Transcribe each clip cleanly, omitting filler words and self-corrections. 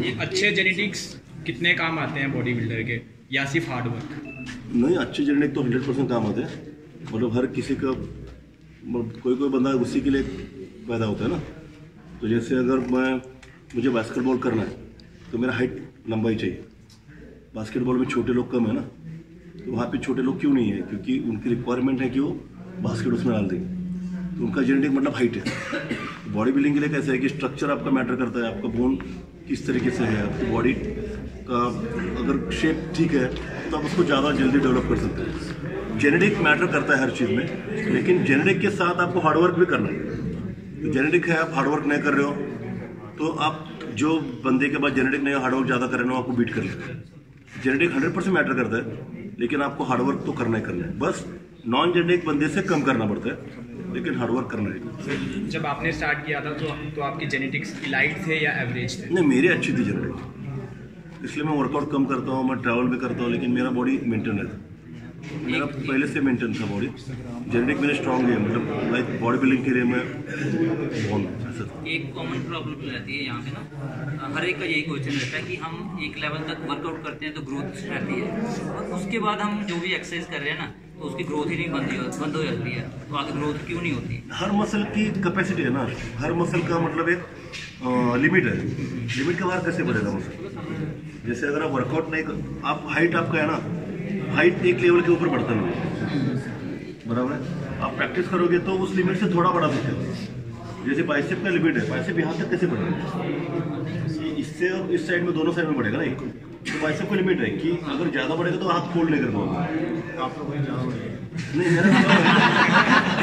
एक अच्छे जेनेटिक्स कितने काम आते हैं बॉडी बिल्डर के, या सिर्फ हार्ड वर्क? नहीं, अच्छे जेनेटिक तो 100% काम आते हैं। मतलब हर किसी का कोई बंदा उसी के लिए पैदा होता है ना। तो जैसे अगर मुझे बास्केटबॉल करना है तो मेरा हाइट लंबाई चाहिए। बास्केटबॉल में छोटे लोग कम है ना, तो वहाँ पे छोटे लोग क्यों नहीं है? क्योंकि उनकी रिक्वायरमेंट है कि वो बास्केट उसमें डाल देंगे, तो उनका जेनेटिक मतलब हाइट है। बॉडी बिल्डिंग के लिए कैसे है कि स्ट्रक्चर आपका मैटर करता है, आपका बोन किस तरीके से है, आपकी बॉडी का अगर शेप ठीक है तो आप उसको ज़्यादा जल्दी डेवलप कर सकते हैं। जेनेटिक मैटर करता है हर चीज़ में, लेकिन जेनेटिक के साथ आपको हार्डवर्क भी करना है। तो जेनेटिक है, आप हार्डवर्क नहीं कर रहे हो तो आप जो बंदे के बाद जेनेटिक नहीं हार्डवर्क ज़्यादा कर रहे हो आपको बीट कर लेते हैं। जेनेटिक 100% मैटर करता है, लेकिन आपको हार्डवर्क तो करना ही करना है। बस नॉन जेनेटिक बंदे से कम करना पड़ता है, लेकिन हार्डवर्क करना है। जब आपने स्टार्ट किया था तो आपकी जेनेटिक्स इलाइट थे या एवरेज थे? नहीं, मेरी अच्छी थी जेनेटिक, इसलिए मैं वर्कआउट कम करता हूँ, मैं ट्रैवल भी करता हूँ, लेकिन मेरा बॉडी मेंटेन है। मेरा पहले से मेंटेन था बॉडी। जेनेटिक मेरे स्ट्रॉन्ग है, मतलब लाइक बॉडी बिल्डिंग के लिए मैं बहुत। एक कॉमन प्रॉब्लम रहती है यहाँ पे ना, हर एक का यही क्वेश्चन रहता है कि हम एक लेवल तक वर्कआउट करते हैं तो ग्रोथ रहती है, और उसके बाद हम जो भी एक्सरसाइज कर रहे हैं ना तो उसकी ग्रोथ ही नहीं बंद हो जाती है। तो आगे ग्रोथ क्यों नहीं होती? हर मसल की कैपेसिटी है ना, हर मसल का मतलब एक लिमिट है। लिमिट के बाहर कैसे बढ़ेगा मसल? जैसे अगर आप वर्कआउट नहीं आप हाइट आपका है ना, हाइट एक लेवल के ऊपर बढ़ता नहीं, बराबर है। आप प्रैक्टिस करोगे तो उस लिमिट से थोड़ा बढ़ा सकते हो। जैसे बाइसेप का लिमिट है, बाइसेप यहाँ तक कैसे बढ़ेगा? इससे और इस साइड में दोनों साइड में बढ़ेगा ना। एक तो बाइसेप का लिमिट है कि अगर ज़्यादा बढ़ेगा तो हाथ फोल्ड नहीं कर पाओगे। आपका कोई ज़्यादा बढ़ेगा नहीं, मेरा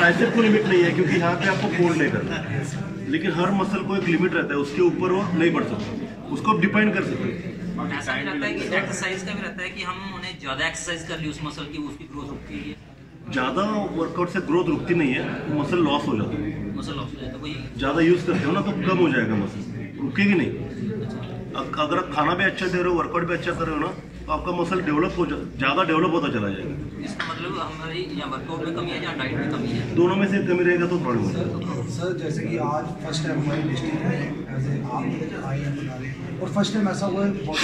बाइसेप को लिमिट नहीं है क्योंकि यहाँ पे आपको फोल्ड नहीं करना। लेकिन हर मसल को एक लिमिट रहता है, उसके ऊपर वो नहीं बढ़ सकता, उसको आप डिफाइन कर सकते हैं। ऐसा भी रहता है कि एक्सरसाइज का भी रहता है कि हम उन्हें ज़्यादा एक्सरसाइज कर ली उस मसल की, उसकी ग्रोथ रुकती है। ज़्यादा वर्कआउट से ग्रोथ रुकती नहीं है, मसल लॉस हो जाता है। मसल लॉस हो जाता है, ज़्यादा यूज़ करते हो ना तो कम हो जाएगा मसल, रुकेगी नहीं। अगर आप खाना भी अच्छा दे रहे हो, वर्कआउट भी अच्छा कर रहे हो ना, तो आपका मसल ज़्यादा डेवलप होता चला जाएगा। इसका मतलब हमारी या वर्कआउट में कमी है या डाइट में कमी है, दोनों में से कमी रहेगा तो प्रॉब्लम होगा। सर जैसे कि आज फर्स्ट टाइम हमारी डिस्ट्रिक्ट में ऐसे आप आए हैं बता रहे हैं, और फर्स्ट टाइम ऐसा हुआ है बहुत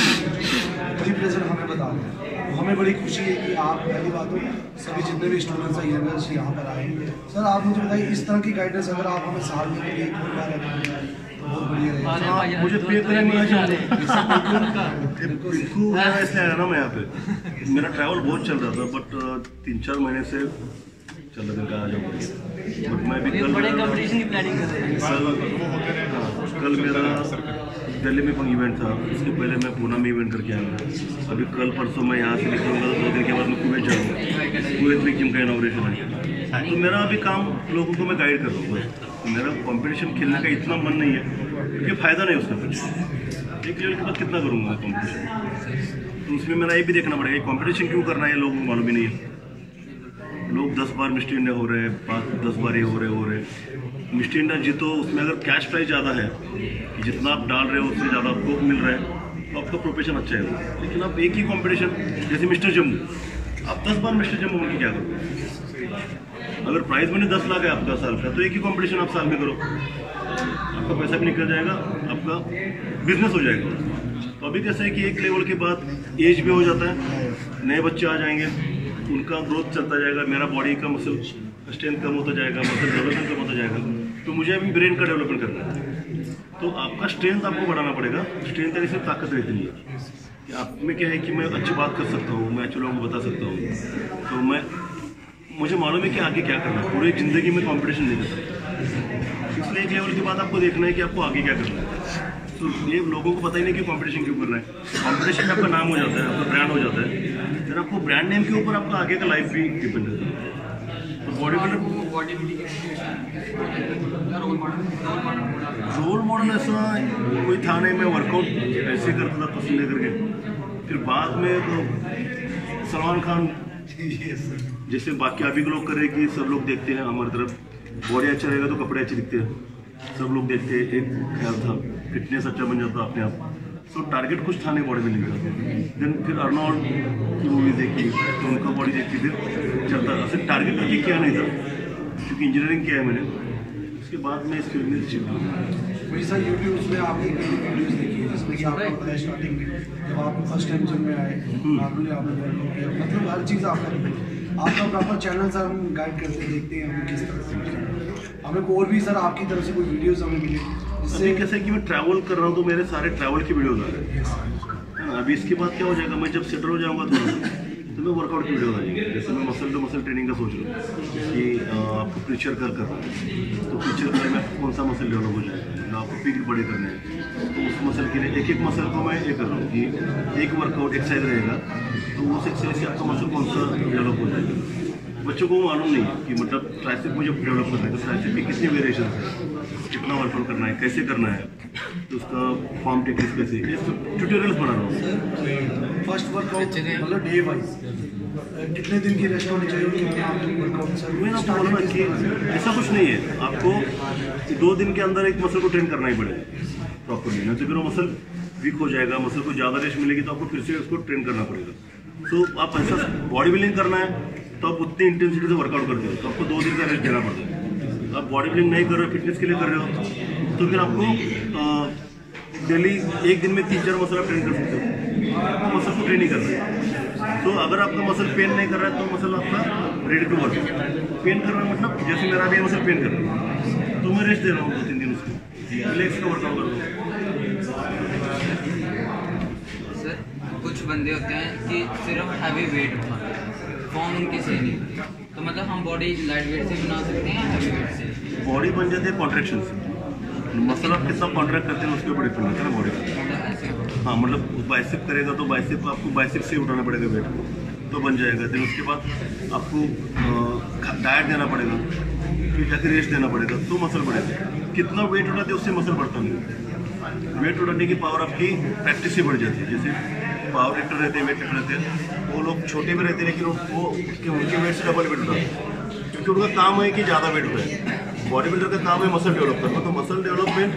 रिप्रेजेंट हमें बता रहे हैं, तो हमें बड़ी खुशी है कि आप पहली बात हो सभी जितने भी स्टूडेंट्स हैं यंगर्स यहाँ पर आए। सर आप मुझे बताइए, इस तरह की गाइडेंस अगर आप हमें साल में के लिए एक बार बहुत बढ़िया रहेगा। मुझे पे करने में इसलिए आया ना मैं यहाँ पे। मेरा ट्रैवल बहुत चल रहा था, बट 3-4 महीने से चल रहा था आ जाऊँ, बट मैं भी कल कल मेरा दिल्ली में इवेंट था, उसके पहले मैं पूना में इवेंट करके आया। अभी कल परसों मैं यहाँ से निकलूँगा तो 2 दिन के बाद मैं कुवैत जाऊँगा। कुवैत में जिम का इनॉग्रेशन है, तो मेरा अभी काम लोगों को मैं गाइड कर रहा हूँ। मेरा कंपटीशन खेलने का इतना मन नहीं है क्योंकि फ़ायदा नहीं उसका कुछ। एक लेवल के बाद कितना करूँगा कंपटीशन, तो उसमें मेरा ये भी देखना पड़ेगा कंपटीशन क्यों करना है, लोगों को मालूम ही नहीं है। लोग 10 बार मिस्टर इंडिया हो रहे हैं, 5-10 बार ये हो रहे मिस्टर इंडिया जीतो, उसमें अगर कैश प्राइस ज़्यादा है कि जितना आप डाल रहे हो उससे ज़्यादा आपको मिल रहा है, तो आपका प्रोफेशन अच्छा है। लेकिन आप एक ही कंपटीशन जैसे मिस्टर जम्मू, आप 10 बार मिस्टर जम्मू होकर क्या करोगे? अगर प्राइस मनी 10 लाख है आपका साल का, तो एक ही कंपटीशन आप साल में करो, आपका पैसा भी निकल जाएगा, आपका बिजनेस हो जाएगा। तो अभी कैसा है कि एक लेवल के बाद एज भी हो जाता है, नए बच्चे आ जाएंगे, उनका ग्रोथ चलता जाएगा, मेरा बॉडी का मसल स्ट्रेंथ कम होता जाएगा, मसल डेवलपमेंट कम होता जाएगा, तो मुझे अभी ब्रेन का डेवलपमेंट करना है। तो आपका स्ट्रेंथ आपको बढ़ाना पड़ेगा। स्ट्रेंथ यानी सिर्फ ताकत रहती नहीं है कि आप में क्या है कि मैं अच्छी बात कर सकता हूँ, मैं अच्छे लोगों को बता सकता हूँ, तो मुझे मालूम है कि आगे क्या करना है। पूरी ज़िंदगी में कंपटीशन नहीं कर सकता, इसलिए एक लेवल के बाद आपको देखना है कि आपको आगे क्या करना है। तो ये लोगों को पता ही नहीं कि कंपटीशन क्यों कर रहे हैं। कंपटीशन में आपका नाम हो जाता है, आपका ब्रांड हो जाता है, फिर आपको ब्रांड नेम के ऊपर आपका आगे का लाइफ भी डिपेंड रहता है। तो बॉडी बिल्डर रोल मॉडल ऐसा कोई था नहीं, मैं वर्कआउट ऐसे करता था पसंद करके। फिर बाद में तो सलमान खान जैसे बाकी अभी के लोग करे कि सब लोग देखते हैं हमारी तरफ बॉडी अच्छा रहेगा तो कपड़े अच्छे दिखते हैं, सब लोग देखते हैं। एक ख्याल था फिटनेस अच्छा बन जाता अपने आप, तो टारगेट कुछ था नहीं बॉडी बिल्डिंग का। देन फिर अर्नोल्ड की मूवी देखी तो उनका बॉडी देखी, फिर चलता था। सिर्फ टारगेट करके किया नहीं था, क्योंकि इंजीनियरिंग किया है मैंने, उसके बाद में इस फील्ड में शिफ्ट हुआ। वही सर यूट्यूब में आपने वीडियोज़ देखी है जैसे कि आपने बताया स्टार्टिंग में जब आप फर्स्ट टाइम जिम में आए नॉर्मली आपने वर्कआउट किया, मतलब हर चीज़ आप करेंगे, आपका प्रॉपर चैनल सर हम गाइड करते देखते हैं हम किस तरह से हमें और भी सर आपकी तरफ से कोई वीडियोज़ हमें मिले इससे कैसे कि मैं ट्रैवल कर रहा हूँ तो मेरे सारे ट्रैवल की वीडियोज आ रहे हैं। अभी इसके बाद क्या हो जाएगा, मैं जब सेटल हो जाऊँगा तो मैं वर्कआउट की वीडियो आ जाएंगे। जैसे मैं मसल टू मसल ट्रेनिंग का सोच रहा हूँ कि आपको प्रीचर कर रहा है तो प्रीचर कर में कौन सा मसल डेवलप हो जाएगा, आपको पीक बड़े करने हैं तो उस मसल के लिए एक एक मसल को मैं ये कर रहा हूँ कि एक वर्कआउट एक्सरसाइज रहेगा तो उस एक्सरसाइज से आपका मसल कौन सा डेवलप हो जाएगा। बच्चों को मालूम नहीं है कि मतलब ट्राइसेप मुझे डेवलप करना है तो ट्राइसेप की कितनी वेरिएशन है, कितना वर्कआउट करना है, कैसे करना है, तो उसका फॉर्म टेक्निक्स कैसे, ये सब ट्यूटोरियल्स बना रहा हूँ। फर्स्ट वर्कआउट मतलब डे वाइज कितने दिन की रेस्ट होनी चाहिए, कितना वर्कआउट सर मैंने आपको बोला ना कि ऐसा कुछ नहीं है, आपको 2 दिन के अंदर एक मसल को ट्रेन करना ही पड़ेगा प्रॉपरली, नहीं तो फिर वो मसल वीक हो जाएगा, मसल को ज़्यादा रेस्ट मिलेगी तो आपको फिर से उसको ट्रेन करना पड़ेगा। तो आप ऐसा बॉडी बिल्डिंग करना है तो आप उतनी इंटेंसिटी से वर्कआउट करते हो तो आपको 2 दिन का रेस्ट देना पड़ता है। आप बॉडी बिल्डिंग नहीं कर रहे हो, फिटनेस के लिए कर रहे हो तो फिर आपको डेली एक दिन में 3-4 मसल आप ट्रेन कर सकते हो, आपको मसल को ट्रेन नहीं करना है। तो अगर आपका मसल पेन नहीं कर रहा है तो मसल आपका रेडी टू वर्क, पेन कर रहा है मतलब जैसे मेरा भी मसल पेन कर रहा है तो मैं रेस्ट दे रहा हूँ 2-3 दिन उसको, रिलैक्स का वर्कआउट कर रहा हूँ। सर कुछ बंदे होते हैं कि सिर्फ हैवी वेट उठाते हैं, फॉर्म उनकी सही नहीं, तो मतलब हम बॉडी लाइट वेट से बना सकते हैं हैवी वेट से? बॉडी बन जाती है कॉन्ट्रैक्शन से, मसल आप कितना कॉन्ट्रैक्ट करते हैं उसके ऊपर डिपेंड करता है ना बॉडी का। हाँ मतलब बाइसेप करेगा तो बाइसेप आपको बाइसेप से उठाना पड़ेगा वेट को तो बन जाएगा। फिर उसके बाद आपको डाइट देना पड़ेगा, फिर जाके रेस्ट देना पड़ेगा तो मसल बढ़ेगा। कितना वेट उठाते हैं उससे मसल बढ़ता नहीं, वेट उठाने की पावर आपकी प्रैक्टिस से बढ़ जाती है। जैसे पावर लिफ्टर रहते हैं, वेट लिफ्टर रहते हैं, वो लोग छोटे भी रहते हैं लेकिन वो उनके वेट से डबल वेट उठाते हैं क्योंकि उनका काम है कि ज़्यादा वेट उठाए। बॉडी बिल्डर का काम है मसल डेवलप करना, तो मसल डेवलपमेंट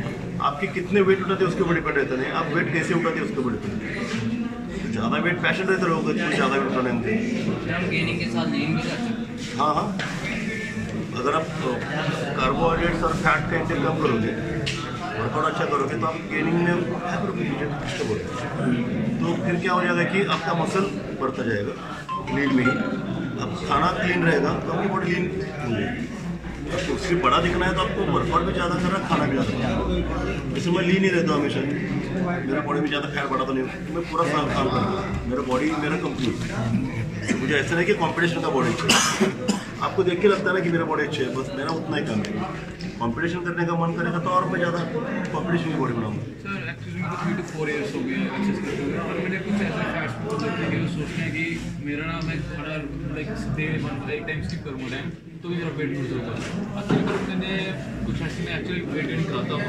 आपके कितने वेट उठाते हैं उसके ऊपर डिपेंड रहता नहीं, आप वेट कैसे उठाते हैं उसके ऊपर डिपेंड रहता है। ज़्यादा वेट पैशन रहता लोगों का, ज़्यादा वेट उठाने में हम गेनिंग के साथ लीन भी कर सकते हैं। हाँ हाँ, अगर आप कार्बोहाइड्रेट्स और फैट का इंटेक कम करोगे, वर्कआउट अच्छा करोगे तो आप गेनिंग में डिस्टर्ब होगा, तो फिर क्या हो जाएगा कि आपका मसल बढ़ता जाएगा लीन में ही। अब खाना क्लीन रहेगा तो आपकी बॉडी लीन हो जाएगी। आपको सिर्फ बड़ा दिखना है तो आपको वर्कआउट भी ज़्यादा करना है, खाना भी ज़्यादा। जैसे मैं लीन ही रहता हूँ हमेशा, मेरा बॉडी में ज़्यादा फैट बढ़ा तो नहीं, मैं पूरा साल काम करता हूँ, मेरा बॉडी मेरा कंप्लीट। मुझे ऐसा नहीं कि कॉम्पिटिशन का बॉडी चाहिए, आपको देख के लगता है ना कि मेरा बॉडी अच्छी है, बस मेरा उतना ही काम है। कंपटीशन करने का मन करेगा तो और मैं ज़्यादा कंपटीशन की बॉडी बनाऊंगा। सर एक्चुअली मेरे को 3 to 4 years हो गए एक्सरसाइज करते हुए, और मैंने कुछ ऐसा फैक्ट्स देखते हैं कि वो सोचते हैं कि मेरा ना मैं खाना लाइक डे एक टाइम स्किप करूँगा टाइम तो भी मेरा वेट लूज होगा। एक्चुअली मैंने कुछ ऐसे में एक्चुअली वेट गेन कराता हूँ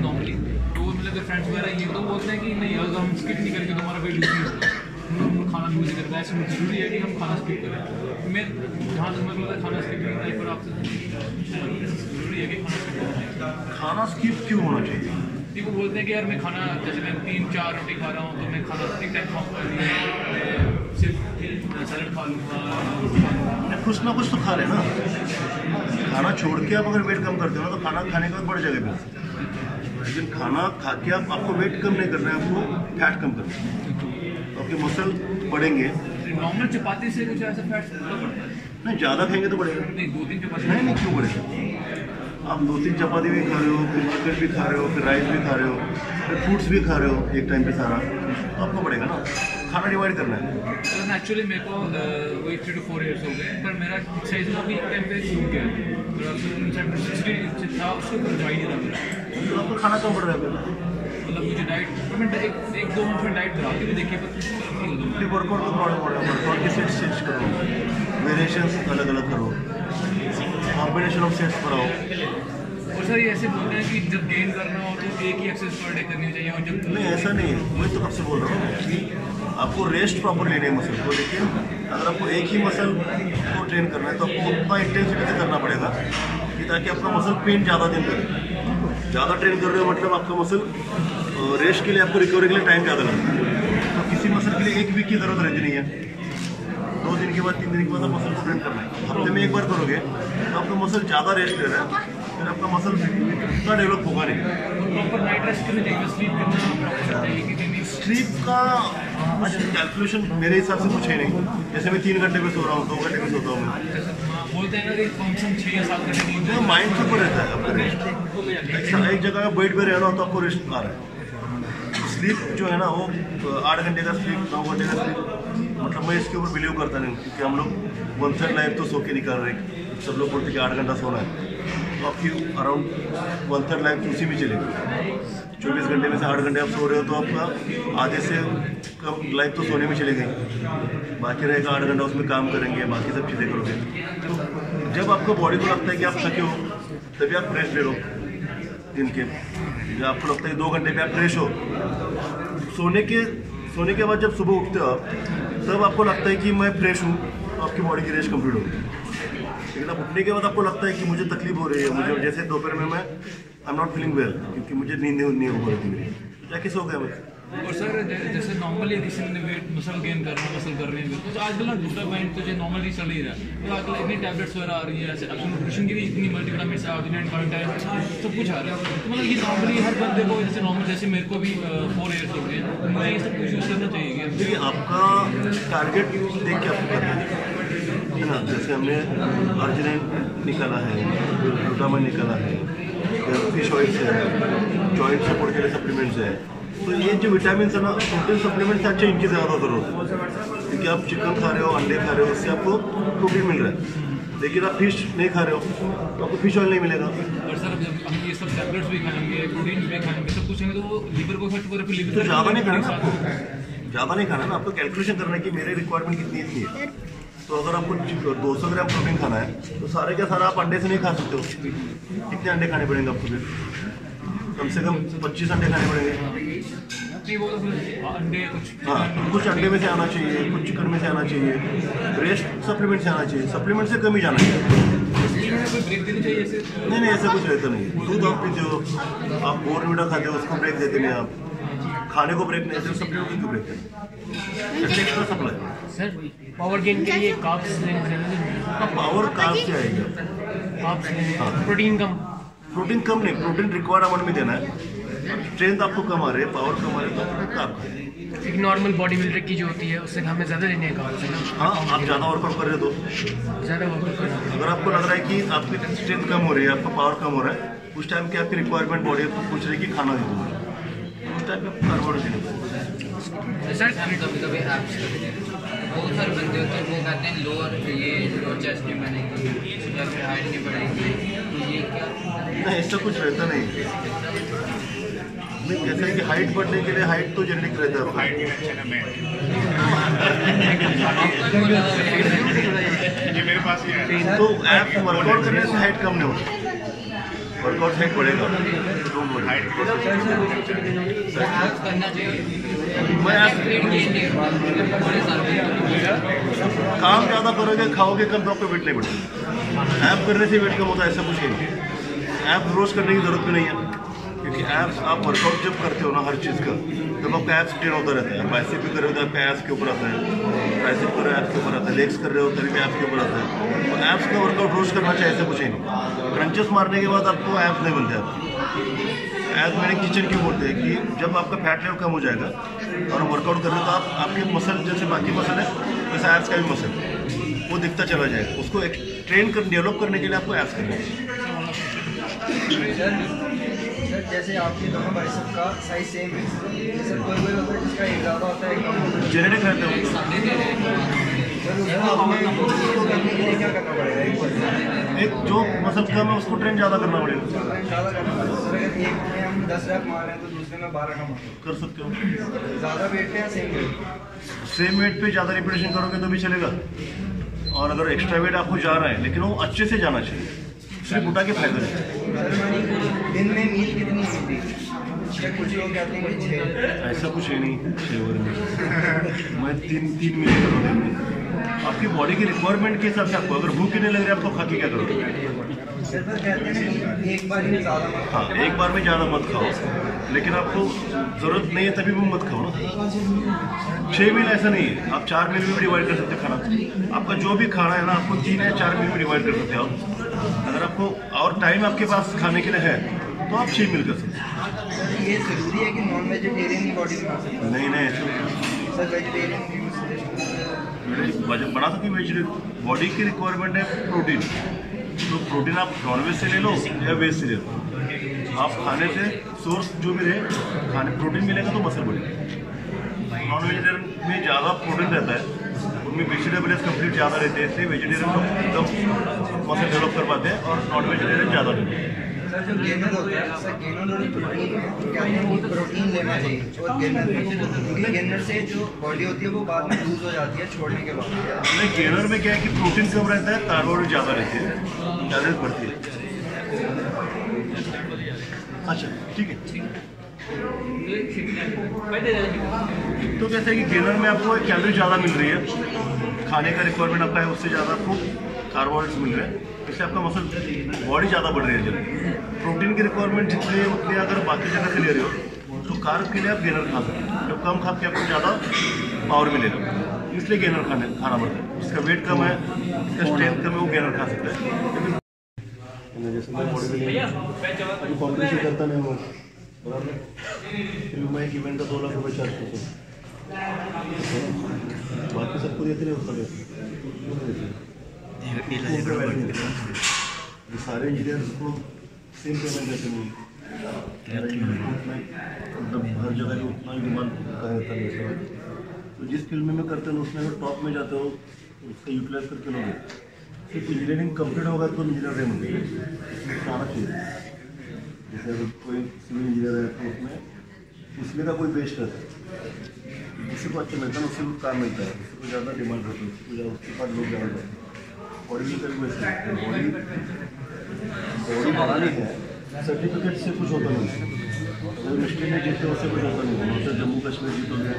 नॉर्मली, तो मतलब फ्रेंड्स वगैरह ये तो बोलते हैं कि नहीं अगर हम स्किप नहीं करेंगे तो हमारा वेट लूज नहीं होगा, हम खाना लूज नहीं करता। ऐसे जरूरी है कि हम खाना स्किप करें। मैं जहाँ तक मतलब है खाना स्किप करना है, पर आपसे जरूरी है कि खाना स्किप क्यों होना चाहिए? वो बोलते हैं कि यार मैं खाना जैसे मैं 3-4 रोटी खा रहा हूँ तो मैं खाना एक टाइम खाऊंगा, सिर्फ सैलड खा लूँगा। कुछ ना कुछ तो खा रहे ना, खाना छोड़ के आप अगर वेट कम करते हो ना तो खाना खाने के बाद बढ़ जाएगा फिर। लेकिन खाना खा के आपको वेट कम नहीं करना है, आपको फैट कम करना है, तो आपके मसल बढ़ेंगे। नॉर्मल चपाती से कुछ ऐसा फैट बढ़ता है? नहीं, ज़्यादा खाएंगे तो बढ़ेगा। नहीं 2-3 चपाती नहीं क्यों बढ़ेगा? आप 2-3 चपाती भी खा रहे हो, फिर चिकन भी खा रहे हो, फिर राइस भी खा रहे हो, फिर फ्रूट्स भी खा रहे हो एक टाइम पे सारा, तो आपको बढ़ेगा ना। खाना डिवाइड करना है। तो एक्चुअली मेरे को वही 3 to 4 years हो गए, पर मेरा एक्सरसाइज में भी एक टाइम पे छूट गया, था उसको ज्वाइन नहीं था मेरा, तो आपको खाना कम पड़ रहा है। मतलब मुझे डाइट मैं 1-2 मंथ में डाइट करा के भी देखिए, फिर वर्कआउट का प्रॉब्लम हो रहा है। वर्कआउट की सेट्स चेंज करो, वेरिएशंस अलग अलग करो, कॉम्बिनेशन ऑफ सेट्स कराओ। और सर ये ऐसे बोलते हैं कि जब गेन करना हो तो एक ही एक्सरसाइज पर डे करनी चाहिए, और जब नहीं ऐसा नहीं है, मैं तो कब से बोल रहा हूँ कि आपको रेस्ट प्रॉपर लेने है मसल को, लेकिन अगर आपको एक ही मसल को ट्रेन करना है तो आपको उतना इंटेंसिटी से करना पड़ेगा कि ताकि आपका मसल पेन ज़्यादा दिन करे। ज़्यादा ट्रेन कर रहे हो मतलब आपका मसल रेस्ट के लिए, आपको रिकवरी के लिए टाइम ज़्यादा लगता है। तो किसी मसल के लिए 1 वीक की ज़रूरत रहती नहीं है, 2 दिन के बाद 3 दिन के बाद आप मसल को ट्रेन करना है। हफ्ते में 1 बार करोगे तो आपका मसल ज़्यादा रेस्ट ले रहा है फिर आपका मसल उतना डेवलप होगा नहीं। प्रॉपर नाइट रेस्ट करनी चाहिए, स्लीप करना चाहिए कि नहीं? स्लीप का कैलकुलेशन मेरे हिसाब से कुछ है नहीं। जैसे मैं 3 घंटे में सो रहा हूँ, 2 घंटे में सोता हूँ मैं, बोलते हैं ना कि कम से कम 6 या 7 घंटे नींद जो माइंड के ऊपर रहता है आपका रेस्ट। एक जगह बेड पे रहना हो तो आपको रेस्ट आ रहा है। स्लीप जो है ना वो 8 घंटे का स्लीप, 9 घंटे का स्लीप, मतलब मैं इसके ऊपर बिलीव करता नहीं हूँ, क्योंकि हम लोग 1/3 लाइफ तो सो के निकाल रहे हैं। सब लोग बोलते हैं कि 8 घंटा सोना है, तो आपकी अराउंड 1/3 लाइफ उसी में चलेगी। 24 घंटे में से 8 घंटे आप सो रहे हो तो आपका आधे से कम लाइफ तो सोने में चली गई, बाकी रहेगा 8 घंटा उसमें काम करेंगे, बाकी सब चीज़ें करोगे। तो जब आपको बॉडी को लगता है कि आप थके हो तभी आप रेस्ट ले लो दिन के। जब आपको लगता है 2 घंटे पे आप फ्रेश हो, सोने के बाद जब सुबह उठते हो आप, तब आपको लगता है कि मैं फ्रेश हूँ, तो आपकी बॉडी की रेस्ट कंप्लीट होगी। लेकिन अब उठने के बाद आपको लगता है कि मुझे तकलीफ हो रही है, मुझे जैसे दोपहर में मैं I am not feeling well, क्योंकि मुझे नींद नहीं हो रही थी मेरी, तो जाके सो गया मैं। और सर जैसे नॉर्मली किसी ने वेट मसल गेन कर रहे हैं, तो आजकल ना दूसरा पॉइंट तो जो नॉर्मली चल ही रहा है, तो आजकल इतनी टैबलेट्स वगैरह आ रही है, ऐसे न्यूट्रिशन की भी इतनी मल्टीविटामिन्स आ रही है, सब कुछ आ रहा है। तो मतलब ये नॉर्मली हर बंदे को जैसे नॉर्मल, जैसे मेरे को भी 4 ईयर्स हो गए, तो मुझे ये सब कुछ यूज़ करना चाहिए। देखिए आपका टारगेट देख के आपको करना है ना। जैसे हमने अर्जिनाइन निकाला है, ग्लूटामाइन निकाला है, फिश ऑयल्स है, जॉइंट सपोर्ट के लिए सप्लीमेंट्स है, तो ये जो विटामिन है ना, प्रोटीन सप्लीमेंट से अच्छा इनकी ज़्यादा ज़रूरत है, क्योंकि आप चिकन खा रहे हो, अंडे खा रहे हो, उससे आपको प्रोटीन मिल रहा है। लेकिन आप फिश नहीं खा रहे हो तो आपको फिश ऑयल नहीं मिलेगा। और सर जब हम ये सब टैबलेट्स भी खाएंगे, प्रोटीन भी खाएंगे, सब कुछ खाएंगे, तो वो लीवर को इफेक्ट करे, फिर लीवर तो ज़्यादा नहीं खाना ना आपको, ज़्यादा नहीं खाना ना आपको, कैलकुलेशन करना है कि मेरे रिक्वायरमेंट कितनी है। तो अगर आपको 200 ग्राम प्रोटीन खाना है तो सारे का सारा आप अंडे से नहीं खा सकते हो। कितने अंडे खाने पड़ेंगे आपको? फिर कम से कम 25 अंडे खाने पड़ेंगे। अंडे हाँ, कुछ अंडे में से आना चाहिए, कुछ चिकन में से आना चाहिए, ब्रेस्ट सप्लीमेंट से आना चाहिए, सप्लीमेंट से कम ही जाना चाहिए। ब्रेक देनी चाहिए ऐसे? नहीं, ऐसा कुछ रहता नहीं। दूध आप पीते हो, आप बोर्नविटा खाते हो, उसको ब्रेक देते नहीं, आप खाने को ब्रेक नहीं देते, सप्लीमेंट को ब्रेक देते, extra supply. Sir power gain के लिए कार्ब्स लेने पड़ेंगे? हाँ, पावर कार्ब से आएगा, कार्ब्स प्रोटीन कम? प्रोटीन कम नहीं, प्रोटीन रिक्वायर्ड अमाउंट में देना है। स्ट्रेंथ आपको कम आ रही है, पावर कम आ रही है, तो कार्ब। एक नॉर्मल बॉडी बिल्डर की जो होती है उससे हमें ज़्यादा लेने का कार्ब्स है ना? हाँ, आप ज़्यादा वर्कआउट कर रहे हो तो ज़्यादा वर्कआउट करना। अगर आपको लग रहा है कि आपकी स्ट्रेंथ कम हो रही है, आपका पावर कम हो रहा है, उस टाइम की आपकी रिक्वायरमेंट बॉडी आपको पूछ रही है कि खाना दे दो, उस टाइम पे आपको कार्बोहाइड्रेट देना पड़ेगा। सर कभी ऐप्स बहुत सारे बंदे होते हैं वो कहते हैं लोअर चेस्ट नहीं बनेगी या फिर हाइट नहीं बढ़ेगी, तो ये क्या? नहीं, ऐसा कुछ रहता नहीं। नहीं, कैसा है कि हाइट बढ़ने के लिए हाइट तो जेनेटिक रहता है। तो ऐप वर्कआउट करने से हाइट कम नहीं होती, वर्कआउट हाइट बढ़ेगा। करना चाहिए। काम ज़्यादा करोगे, खाओगे कम, तो आपको वेट नहीं बढ़ेगा। ऐप करने से वेट कम होता है ऐसा कुछ नहीं। ऐप रोज करने की जरूरत भी नहीं है, क्योंकि ऐप्स आप वर्कआउट जब करते हो ना हर चीज़ का, तब आपका ऐप्स ट्रेन होता रहता है। बाइसेप भी कर रहे हो तो आपका ऐप्स के ऊपर आता है, ट्राइसेप कर रहे हो ऐप्स के ऊपर आता है, लेग्स कर रहे हो तभी भी ऐप्स के ऊपर आता है। तो ऐप्स का वर्कआउट रोज करना चाहिए, ऐसा कुछ ही नहीं। क्रंचेस मारने के बाद आपको ऐप्स नहीं बनते। ऐप मैंने किचन क्यों बोलते हैं कि जब आपका फैट लेवल कम हो जाएगा और वर्कआउट कर रहे हो तो आपके मसल जैसे बाकी मसल है वैसे ऐप्स का भी मसल वो दिखता चला जाएगा। उसको ट्रेन कर डेवलप करने के लिए आपको ऐप्स करना चाहिए। सर जैसे आपके दोनों बाइसेप का साइज सेम है, जैसे कोई होता है जिसका एक ज़्यादा होता है एक कम होता है, जेनेटिक रहते हैं क्या करना पड़ेगा? एक जो मसल कम है उसको ट्रेन ज़्यादा करना पड़ेगा। ज़्यादा करना पड़ेगा। सर अगर एक में हम 10 रैप मार रहे हैं तो दूसरे में 12 का मार कर सकते हो। ज़्यादा वेट पे या सेम वेट? सेम वेट पे ज़्यादा रिपीटेशन करोगे तो भी चलेगा, और अगर एक्स्ट्रा वेट आपको जा रहा है लेकिन वो अच्छे से जाना चाहिए, सिर्फ उठा के फायदा नहीं। दिन में मील कितनी होती है? कुछ लोग कहते हैं कि 6। ऐसा कुछ है नहीं 6 ओवर में। मैं 3 मिनट करूँगा दिन में। आपकी बॉडी की रिक्वायरमेंट के हिसाब से आपको अगर भूख ही नहीं लग रही है आपको खा के क्या करोगे? सर कहते हैं एक बार में ज़्यादा मत। हाँ, एक बार में ज़्यादा मत खाओ, लेकिन आपको ज़रूरत नहीं है तभी भी मत खाओ ना। 6 मील ऐसा नहीं है, आप 4 मील में भी डिवाइड कर सकते हैं खाना। आपका जो भी खाना है ना आपको 3 या 4 मील में डिवाइड कर सकते हो। अगर अगर आपको और टाइम आपके पास खाने के लिए है तो आप चीट मील कर सकते हैं। सर ये जरूरी है कि नॉन वेजिटेरियन की बॉडी बना सकते हैं? नहीं ऐसा सर वेजिटेरियन वजन बढ़ा सकती वेजिटेरियन बॉडी की रिक्वायरमेंट है प्रोटीन, तो प्रोटीन आप नॉन वेज से ले लो या वेज से ले लो, आप खाने से सोर्स जो भी रहे खाने प्रोटीन मिलेगा तो मसल बढ़ेगा। नॉन वेजिटेरियन में ज़्यादा प्रोटीन रहता है, उनमें वेजिटेबल्स कंप्लीट ज़्यादा रहते हैं, इसलिए वेजिटेरियन लोग एकदम मसल डेवलप कर पाते हैं और नॉन वेजिटेरियन ज़्यादा रहते हैं। सर जो गेनर होता है, सर गेनर और प्रोटीन कहते हैं कि प्रोटीन लेना चाहिए और गेनर क्योंकि गेनर से जो बॉडी होती है वो बाद में लूज हो जाती है छोड़ने के बाद। नहीं, गेनर में क्या है कि प्रोटीन कम रहता है, कार्बोहाइड्रेट ज़्यादा रहते हैं, कैलोरी बढ़ती है। अच्छा ठीक है। तो कैसे है कि गेनर में आपको कैलोरी ज़्यादा मिल रही है, खाने का रिक्वायरमेंट आपका है उससे ज़्यादा आपको कार्बोहाइड्रेट्स मिल रहे हैं, इसलिए आपका मसल बॉडी ज़्यादा बढ़ रही है जल्दी। प्रोटीन की रिक्वायरमेंट जितनी है उतनी अगर बाकी जगह से ले रहे हो तो कार्ब के लिए आप गेनर खा सकते हैं, जब कम खा के आपको ज़्यादा पावर मिलेगा, इसलिए गेनर खाना पड़ता है। जिसका वेट कम है, जिसका स्ट्रेंथ कम है, वो गेनर खा सकता है। जैसे मैं बॉडी बिल्डिंग कॉम्पिटिशन करता नहीं हूँ बराबर, फिर मैं एक इवेंट का 2 लाख रुपये चार्ज करता हूँ, बाकी सबको देते नहीं होता सारे इंजीनियर्स को सेम पेमेंट देते नहीं, मतलब हर जगह पे उतना ही डिमांड का रहता है। तो जिस फील्ड में मैं करते हैं उसमें अगर टॉप में जाते हो तो उसका यूटिलाइज करके लोगे, सिर्फ इंजीनियरिंग कंप्लीट होगा तो इंजीनियर नहीं मिलेगा, आना चाहिए। जैसे अगर कोई सिविल इंजीनियर है तो उसमें इसलिए का कोई बेस्ट रहता है, किसी को अच्छा मिलता है उसी को काम मिलता है, किसी को ज़्यादा डिमांड रहती है, उसके बाद लोग ज़्यादा जाते हैं। बॉडी भी कभी वैसे बॉडी बनानी है, सर्टिफिकेट से कुछ होता नहीं है, अगर मिस्टर ने जीते उससे कुछ होता नहीं है, उससे जम्मू कश्मीर जीतोगे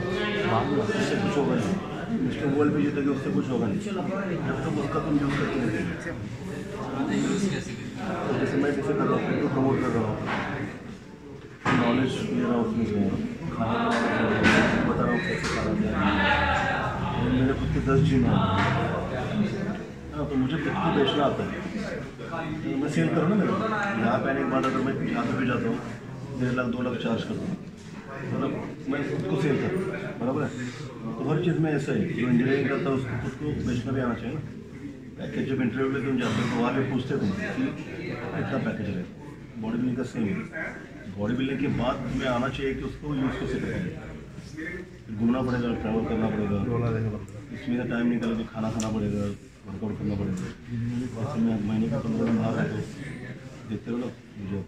उससे कुछ होगा नहीं, मिस्टर वर्ल्ड पे जीतोगे उससे कुछ होगा नहीं, जब तक उसका तुम यूज़ करके नहीं। तो जैसे मैं जैसे कर रहा हूँ तो प्रमोट कर रहा हूँ, नॉलेज ले रहा हूँ उसमें, खाना बता रहा हूँ कैसे खाना, मेरे खुद के 10 जिम है ना, तो मुझे खुद को बेचना आता है, तो मैं सेल करूँ ना मेरा यहाँ पे आने के बाद अगर मैं यहाँ पे भी जाता हूँ 1.5 लाख 2 लाख चार्ज करता हूँ, मतलब मैं खुद को सेल करता हूँ बराबर है। तो हर चीज़ में ऐसा ही जो इंजीनियरिंग करता है उसको खुद को बेचना भी आना चाहिए ना। पैकेज जब इंटरव्यू में तुम जाते हो तो वहाँ पे पूछते तुम कि कितना पैकेज है, बॉडी बिल्डिंग का सेम है, बॉडी बिल्डिंग के बाद तुम्हें आना चाहिए कि उसको यूज़ कैसे करेंगे, घूमना पड़ेगा, ट्रैवल करना पड़ेगा, इसमें टाइम निकाल के खाना खाना पड़ेगा, वर्कआउट करना पड़ेगा। ऐसे में महीने का 15 दिन बाहर रहते हो, देखते हो ना मुझे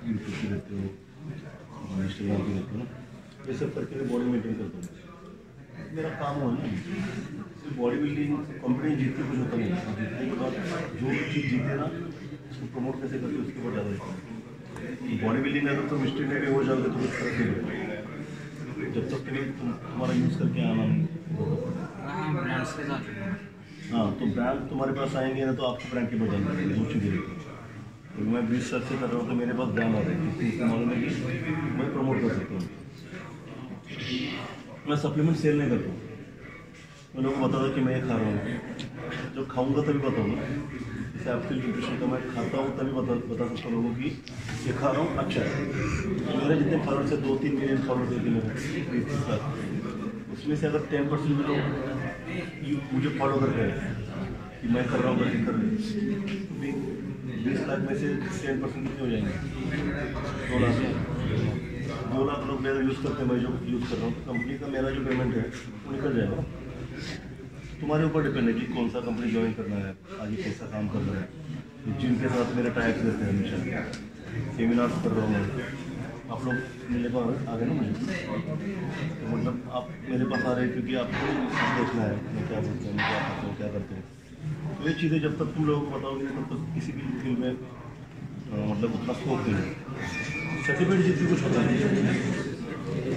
यूट्यूब पे देखते हो, इंस्टाग्राम पे देखते हो ना, ये सब करके बॉडी मेंटेन करता हूँ, मेरा काम हो ना। बॉडी बिल्डिंग कॉम्पिटिशन जीत के कुछ होता नहीं, जीतने के बाद जो भी चीज़ जीते ना उसको प्रमोट कैसे करते उसके ऊपर ज़्यादा रहता है। बॉडी बिल्डिंग अगर तुम मिस्ट्री में भी हो जाओगे तो कुछ फर्क नहीं पड़ेगा, जब तक कि तुम्हारा यूज़ करके आना नहीं। हाँ, तो ब्रांड तुम्हारे पास आएंगे ना तो आपको ब्रांड की बजाय मिलेगी, 2 चीज़ें रहती है। तो मैं 20 साल से कर रहा हूँ तो मेरे पास ब्रांड आ रहा है, इससे मालूम है कि मैं प्रमोट कर सकता हूँ। मैं सप्लीमेंट सेल नहीं करता हूँ, मैं लोगों को बता दूँ कि मैं ये खा रहा हूँ, जब खाऊंगा तभी बताऊँगा। जैसे आपके न्यूट्रिशन का मैं खाता हूँ तभी बता सकता हूँ लोगों की ये खा रहा हूँ अच्छा है। मेरे जितने फॉलोअर्स है 2-3 मिलियन फॉलोअर्स है मेरे 20 साल, उसमें से अगर 10% भी लोग मुझे फॉलो कर रहे हैं कि मैं कर रहा हूँ करके कर रहे, 20 लाख में से 10% कितने हो जाएंगे? 2 लाख लोग मेरा यूज़ करते हैं, मैं जो यूज़ कर रहा हूँ, कंपनी का मेरा जो पेमेंट है वो निकल जाएगा। तुम्हारे ऊपर डिपेंड है कि कौन सा कंपनी ज्वाइन करना है, आगे कैसा काम करना है। जिनके साथ मेरे टाइप्स रहते हैं हमेशा, सेमिनार्स कर रहा हूँ मैं, आप लोग मेरे पास आ गए ना मुझे, तो मतलब आप मेरे पास आ रहे हैं क्योंकि आपको देखना है मैं क्या बोलता हूँ, मैं क्या करता हूँ, क्या करते हैं। तो ये चीज़ें जब तक तुम लोगों को बताओगे तब तक किसी भी फील्ड में मतलब उतना स्कोप नहीं है। सर्टिफिकेट जितनी कुछ होता है,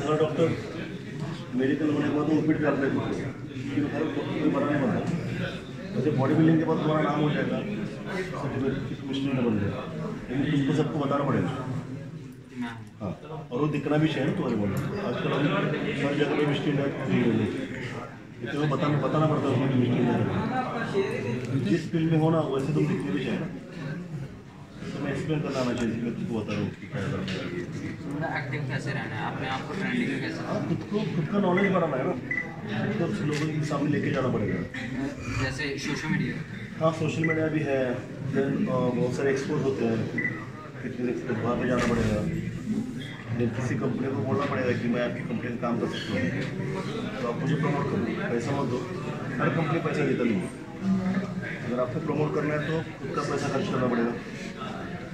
हर डॉक्टर मेडिकल होने के बाद वो रिपीट कर रहे थे कि हर कोई बड़ा नहीं बनता, जैसे बॉडी बिल्डिंग के बाद तुम्हारा नाम हो जाएगा, सर्टिफिकेट मिस्ट्री में बन जाएगा, लेकिन तुमको सबको बताना पड़ेगा। हाँ, और वो दिखना भी चाहिए ना तुम्हारे बॉडी। आजकल हम हर जगह में मिस्ट्री तो बताना पड़ता है उसमें जिस फील्ड में हो ना वैसे तुम दिखने भी चाहिए ना, तो मैं एक्सप्लेन करना आना चाहिए, मैं तुमको बता रहा हूँ कि क्या करना है। एक्टिव कैसे रहना है, अपने आप को ट्रेंडिंग में कैसे, खुद का नॉलेज बढ़ाना है ना, तो लोगों के सामने लेके जाना पड़ेगा। जैसे सोशल मीडिया। हाँ, सोशल मीडिया भी है, देन बहुत सारे एक्सपोज होते हैं, कितने वहाँ पे जाना पड़ेगा, देन किसी कंपनी को बोलना पड़ेगा कि मैं आपकी कंपनी में काम कर सकता हूँ, तो आप मुझे प्रमोट करो, पैसा मत दो, हर कंपनी पैसा देता नहीं है। अगर आपको प्रमोट करना है तो खुद का पैसा खर्च करना पड़ेगा,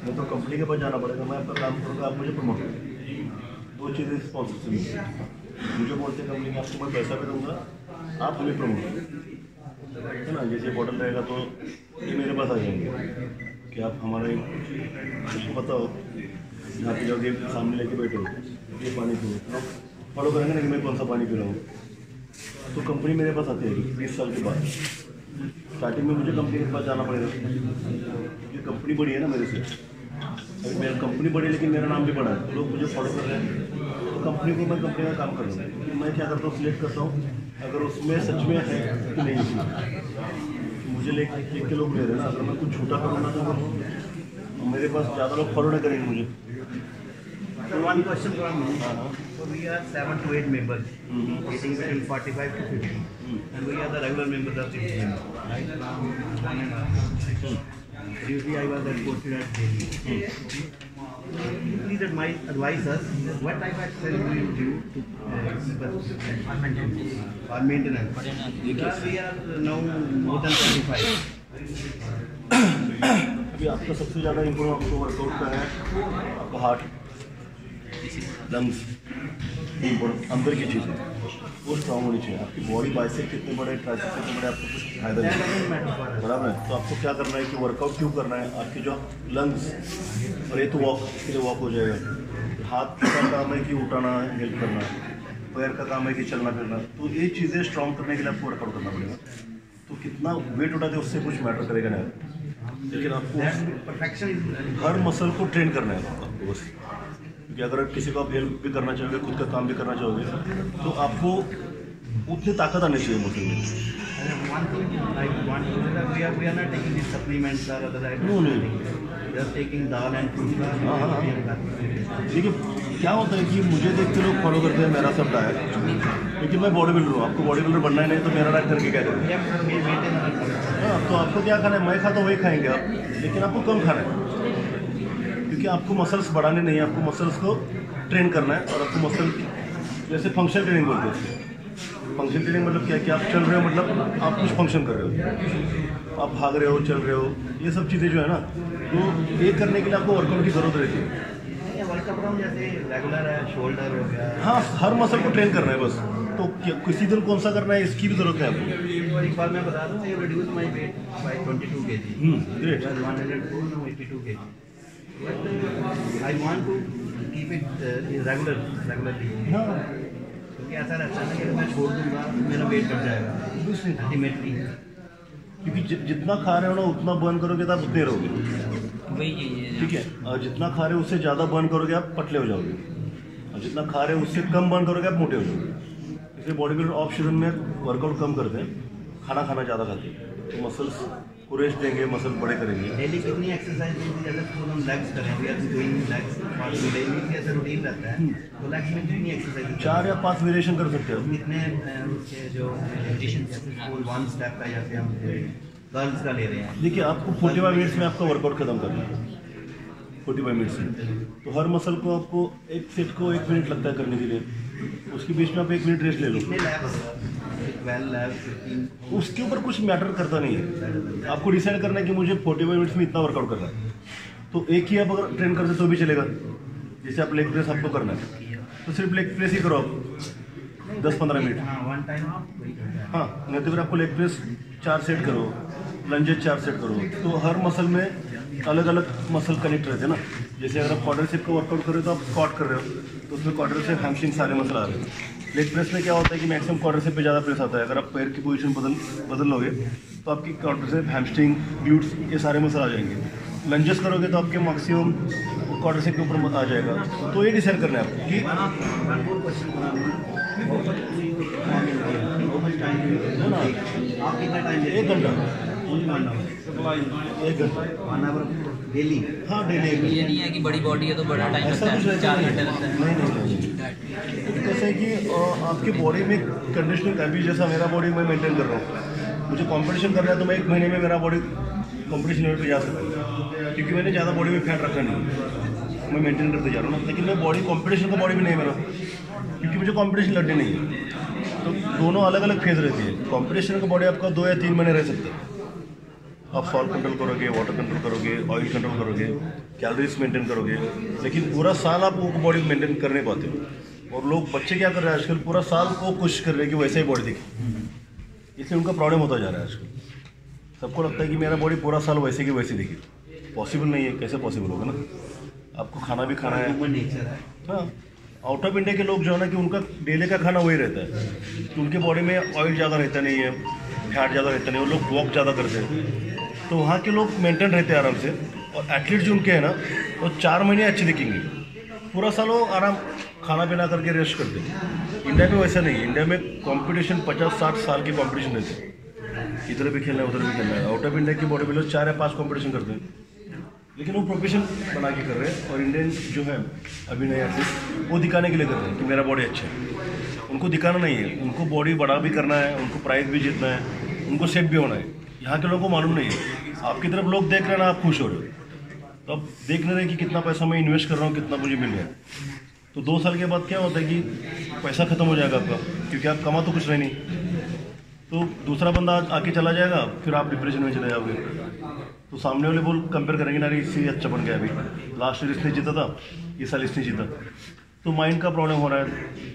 नहीं तो कंपनी के पास जाना पड़ेगा, मैं आपका काम करूँगा, आप मुझे प्रमोट करो। दो चीज़ें स्पॉन्सरशिप मिलती है, मुझे बोलते हैं कंपनी में आपको मैं पैसा भी दूँगा, आप हमें प्रमोट करो, है ना। जैसे बॉटल रहेगा तो ये मेरे पास आ जाएंगे कि आप हमारे उसको बताओ, यहाँ पे जाओगे सामने लेके बैठो, ये पानी पियो, फॉलो करेंगे ना कि मैं कौन सा पानी पी रहा हूँ, तो कंपनी मेरे पास आती है 20 साल के बाद। स्टार्टिंग में मुझे कंपनी के पास जाना पड़ेगा, ये कंपनी बड़ी है ना मेरे से, अभी मेरी कंपनी बड़ी है लेकिन मेरा नाम भी बड़ा है, तो लोग मुझे फॉलो कर रहे हैं, तो कंपनी को मैं कंपनी का काम कर रहा हूँ। मैं क्या करता हूँ, सिलेक्ट करता हूँ अगर उसमें सच में है कि नहीं, मुझे लिख के लोग ले रहे हैं ना, अगर मैं कुछ झूठा करूँगा तो मेरे पास ज़्यादा लोग फॉलो नहीं करेंगे मुझे। So one question from me. So we are 7 to 8 members, eating between 45 to 50, and we are the regular members of this gym, right? From 1.5 years. Usually I was posted at Delhi. Please advise us what type of exercise do you do to keep us for maintenance? Because we are now more than 25. अभी आपका सबसे ज़्यादा important आपको workout का है आपका heart, lungs, important अंदर की चीज़ें वो स्ट्रांग होनी चाहिए। आपकी बॉडी बाइसेप कितने बड़े, ट्राइसेप कितने बड़े, आपको कुछ फायदा नहीं, बराबर है। तो आपको क्या करना है कि वर्कआउट क्यों करना है, आपके जो लंग्स और ये तो वॉक के लिए वॉक हो जाएगा, हाथ का काम है कि उठाना हेल्प करना, पैर का काम है कि चलना फिरना, तो ये चीज़ें स्ट्रांग करने के लिए आपको वर्कआउट करना पड़ेगा। तो कितना वेट उठाते उससे कुछ मैटर करेगा नहीं, लेकिन आपको Perfection. हर मसल को ट्रेन करना है आपको बस। क्योंकि अगर किसी को आप हेल्प भी करना चाहोगे, खुद का काम भी करना चाहोगे, तो आपको उतनी ताकत आनी चाहिए मसल में। One thing I want to say that we are not taking these supplements or other items. No. We are taking dal and fruit. देखिए क्या होता है कि मुझे देख के लोग फॉलो करते हैं मेरा सब डाइट, लेकिन मैं बॉडी बिल्डर हूँ, आपको बॉडी बिल्डर बनना ही नहीं तो मेरा डाइट करके क्या करेंगे। हाँ, तो आपको क्या खाना है, मैं खाता वही खाएंगे आप, लेकिन आपको कम खाना है, क्योंकि आपको मसल्स बढ़ाने नहीं है, आपको मसल्स को ट्रेन करना है। और आपको मसल जैसे फंक्शन ट्रेनिंग बोलते हैं, फंक्शन ट्रेनिंग मतलब क्या है कि आप चल रहे हो, मतलब आप कुछ फंक्शन कर रहे हो, आप भाग रहे हो, चल रहे हो, ये सब चीज़ें जो है ना, तो ये करने के लिए आपको वर्कआउट की ज़रूरत रहती है। वर्कआउट जैसे रेगुलर है, शोल्डर हो गया, हाँ, हर मसल को ट्रेन करना है बस। तो किसी दिन कौन सा करना है इसकी भी ज़रूरत है आपको। और एक बार मैं बता दूँ, आई reduce my weight by 22 kg. Great. 104, now 82 kg. But I want to keep it regularly. हाँ, क्योंकि ऐसा रहता है ना कि अगर मैं छोड़ दूंगा मेरा वेट बढ़ जाएगा अल्टीमेटली। क्योंकि जितना खा रहे हो ना उतना बर्न करोगे तो आप उतने रहोगे, वही यही है। ठीक है। और जितना खा रहे हो उससे ज़्यादा बर्न करोगे आप पतले हो जाओगे, और जितना खा रहे हो उससे कम बर्न करोगे आप मोटे हो जाओगे। इसलिए बॉडी बिल्डर ऑफ सीजन में वर्कआउट कम करते हैं, खाना ज़्यादा खाते हैं, तो मसल्स को रेस्ट देंगे, मसल बड़े करेंगे। डेली कितनी एक्सरसाइज जैसे हम लेग्स करें, we are doing legs daily ऐसा रूटीन रहता है, तो लेग्स में कितनी एक्सरसाइज 4 या 5 वेरिएशन कर सकते हो। कितने उसके जो फुल 1 स्टेप का जैसे हम गर्ल्स का ले रहे हैं। देखिए आपको 45 मिनट्स में आपका वर्कआउट खत्म करना है, 45 मिनट्स में। तो हर मसल को आपको एक सेट को 1 मिनट लगता है करने के लिए, उसके बीच में आप 1 मिनट रेस्ट ले लो। कितने लैप्स, 12 लैप्स, 15? उसके ऊपर कुछ मैटर करता नहीं है, आपको डिसाइड करना है कि मुझे 45 मिनट्स में इतना वर्कआउट करना है, तो एक ही आप अगर ट्रेन करते तो भी चलेगा। जैसे आप लेग प्रेस आपको करना है तो सिर्फ लेग प्रेस ही करो आप 10-15 मिनट। हाँ, वन टाइम। हाँ, नहीं तो फिर आपको लेग प्रेस 4 सेट करो, लंजेस 4 सेट करो, तो हर मसल में अलग अलग मसल कनेक्ट रहते हैं ना। जैसे अगर आप क्वाड्रिसेप का वर्कआउट कर रहे हो तो आप स्क्वाट कर रहे हो, तो उसमें क्वाड्रिसेप, हैमस्ट्रिंग सारे मसल आ रहे हैं। लेग प्रेस में क्या होता है कि मैक्सिमम क्वाड्रिसेप पे ज़्यादा प्रेस आता है, अगर आप पैर की पोजीशन बदल लोगे तो आपकी क्वाड्रिसेप, हैमस्ट्रिंग, ग्लूट्स ये सारे मसल आ जाएंगे। लंजेस करोगे तो आपके मैक्सिमम क्वार्टर से के ऊपर आ जाएगा। तो ये डिसाइड करना है आपको कि आप कितना टाइम 1 घंटा 1 घंटा 1 आवर डेली? हाँ डेली 1 घंटा। ये नहीं है कि बड़ी बॉडी है तो बड़ा टाइम ऐसा लगता कुछ है, रहता 4 घंटे लगता है। नहीं। कैसा है कि आपकी बॉडी में कंडीशनिंग अभी जैसा मेरा बॉडी मैं मेंटेन कर रहा हूँ, मुझे कंपटीशन करना है तो मैं 1 महीने में मेरा बॉडी कंपटीशन लेवल पे जा सकता हूँ, क्योंकि मैंने ज़्यादा बॉडी में फैट रखा नहीं, मैं मेंटेन करते जा रहा हूँ ना। लेकिन मैं बॉडी कंपटीशन का बॉडी में नहीं मेरा, क्योंकि मुझे कंपटीशन लड़ने नहीं है। तो दोनों अलग अलग फेज रहती है। कंपटीशन का बॉडी आपका 2 या 3 महीने रह सकता है। आप सॉल्ट कंट्रोल करोगे, वाटर कंट्रोल करोगे, ऑयल कंट्रोल करोगे, कैलोरीज मेंटेन करोगे, लेकिन पूरा साल आप वो बॉडी मेंटेन कर नहीं पाते हो। और लोग बच्चे क्या कर रहे हैं आजकल, पूरा साल वो कोशिश कर रहे हैं कि वैसे ही बॉडी दिखे, इसलिए उनका प्रॉब्लम होता जा रहा है आजकल। सबको लगता है कि मेरा बॉडी पूरा साल वैसे की वैसे दिखे, पॉसिबल नहीं है। कैसे पॉसिबल होगा ना, आपको खाना भी खाना है। हाँ, आउट ऑफ इंडिया के लोग जो है ना कि उनका डेली का खाना वही रहता है, तो उनके बॉडी में ऑयल ज़्यादा रहता नहीं है, फैट ज़्यादा रहता नहीं, वो लोग वॉक ज़्यादा करते हैं, तो वहाँ के लोग मेंटेन रहते हैं आराम से। और एथलीट जो उनके हैं ना, वो 4 महीने अच्छे दिखेंगे, पूरा साल वो आराम खाना पीना करके रेस्ट करते हैं। इंडिया में वैसा नहीं है। इंडिया में कंपटीशन 50-60 साल की कंपटीशन रहते हैं, इधर भी खेलना है उधर भी खेलना है। आउट ऑफ इंडिया के बॉडी बिल्डर 4 या 5 कंपटीशन करते हैं, लेकिन वो प्रोफेशन बना के कर रहे हैं। और इंडियन जो है अभी नए एथलीट, वो दिखाने के लिए कर रहे हैं कि मेरा बॉडी अच्छा है। उनको दिखाना नहीं है, उनको बॉडी बड़ा भी करना है, उनको प्राइज भी जीतना है, उनको सेट भी होना है। यहाँ के लोगों को मालूम नहीं है। आपकी तरफ लोग देख रहे हैं ना, आप खुश हो रहे हो, तो अब देख रहे हैं कि कितना पैसा मैं इन्वेस्ट कर रहा हूँ, कितना मुझे मिल रहा है। तो 2 साल के बाद क्या होता है कि पैसा खत्म हो जाएगा आपका, क्योंकि आप कमा तो कुछ रहे नहीं। तो दूसरा बंदा आके चला जाएगा, फिर आप डिप्रेशन में चले जाओगे। तो सामने वाले बोल कंपेयर करेंगे ना, इससे अच्छा बन गया, अभी लास्ट ईयर इसने जीता था, इस साल इसने जीता। तो माइंड का प्रॉब्लम हो रहा है,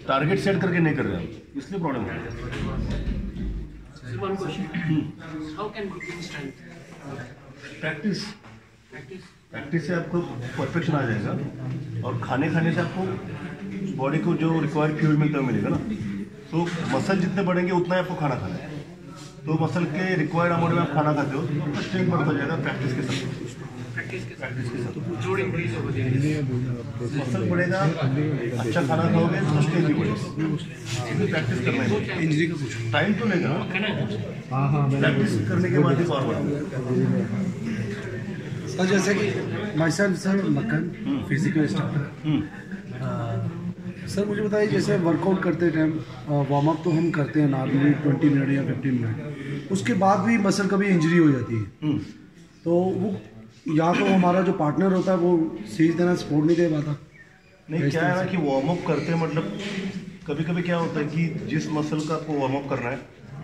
टारगेट सेट करके नहीं कर रहे हैं, इसलिए प्रॉब्लम हो रहा है। One question. How can we gain strength? Practice से आपको परफेक्शन आ जाएगा, और खाने से आपको बॉडी को जो रिक्वायर्ड फ्यूल मिलता है मिलेगा ना। तो मसल जितने बढ़ेंगे उतना ही आपको खाना खाना है। तो मसल के रिक्वायर्ड अमाउंट में आप खाना खाते हो तो स्ट्रेंथ बढ़ता जाएगा प्रैक्टिस के साथ। मसल बढ़ेगा, अच्छा खाना खाओगे तो स्ट्रेंथ भी बढ़ेगा। प्रैक्टिस करना है, इंजरी का कुछ टाइम तो लेगा, प्रैक्टिस करने के बाद ही पावर बढ़ेगा। सर जैसे कि माई सेल्फ सर मक्खन, फिजिकल इंस्ट्रक्टर। सर मुझे बताइए, जैसे वर्कआउट करते टाइम वार्म अप तो हम करते हैं नॉर्मली 20 मिनट या 15 मिनट, उसके बाद भी मसल कभी इंजरी हो जाती है, तो वो या तो हमारा जो पार्टनर होता है वो सही तरह सपोर्ट नहीं दे पाता। नहीं, क्या है ना कि वार्म अप करते हैं, मतलब कभी कभी क्या होता है कि जिस मसल का आपको वार्म अप करना है